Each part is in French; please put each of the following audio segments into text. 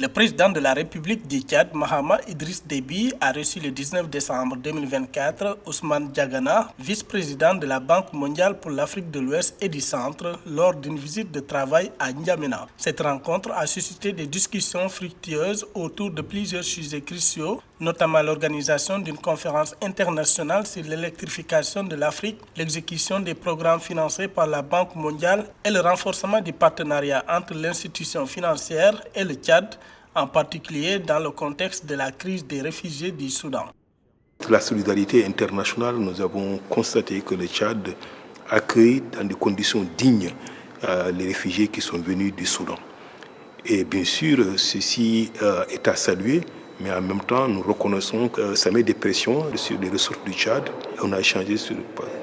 Le président de la République du Tchad, Mahama Idriss Déby, a reçu le 19 décembre 2024 Ousmane Diagana, vice-président de la Banque mondiale pour l'Afrique de l'Ouest et du Centre, lors d'une visite de travail à N'Djamena. Cette rencontre a suscité des discussions fructueuses autour de plusieurs sujets cruciaux, notamment l'organisation d'une conférence internationale sur l'électrification de l'Afrique, l'exécution des programmes financés par la Banque mondiale et le renforcement du partenariat entre l'institution financière et le Tchad, en particulier dans le contexte de la crise des réfugiés du Soudan. La solidarité internationale, nous avons constaté que le Tchad accueille dans des conditions dignes les réfugiés qui sont venus du Soudan. Et bien sûr, ceci est à saluer, mais en même temps, nous reconnaissons que ça met des pressions sur les ressources du Tchad. On a échangé sur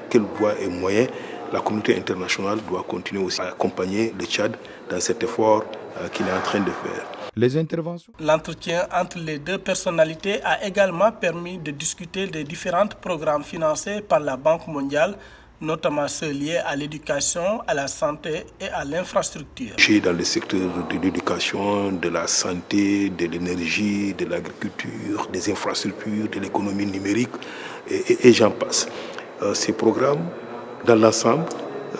quelle voie et moyens la communauté internationale doit continuer aussi à accompagner le Tchad dans cet effort qu'il est en train de faire. L'entretien entre les deux personnalités a également permis de discuter des différents programmes financés par la Banque mondiale, notamment ceux liés à l'éducation, à la santé et à l'infrastructure. Dans le secteur de l'éducation, de la santé, de l'énergie, de l'agriculture, des infrastructures, de l'économie numérique et j'en passe. Ces programmes, dans l'ensemble,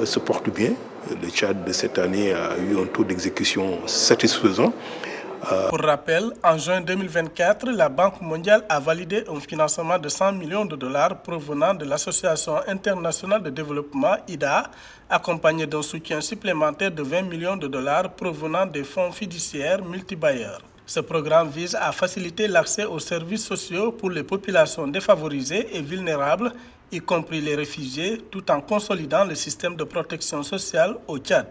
se portent bien. Le Tchad de cette année a eu un taux d'exécution satisfaisant. Pour rappel, en juin 2024, la Banque mondiale a validé un financement de 100 millions de dollars provenant de l'Association internationale de développement, IDA, accompagné d'un soutien supplémentaire de 20 millions de dollars provenant des fonds fiduciaires multibailleurs. Ce programme vise à faciliter l'accès aux services sociaux pour les populations défavorisées et vulnérables, y compris les réfugiés, tout en consolidant le système de protection sociale au Tchad.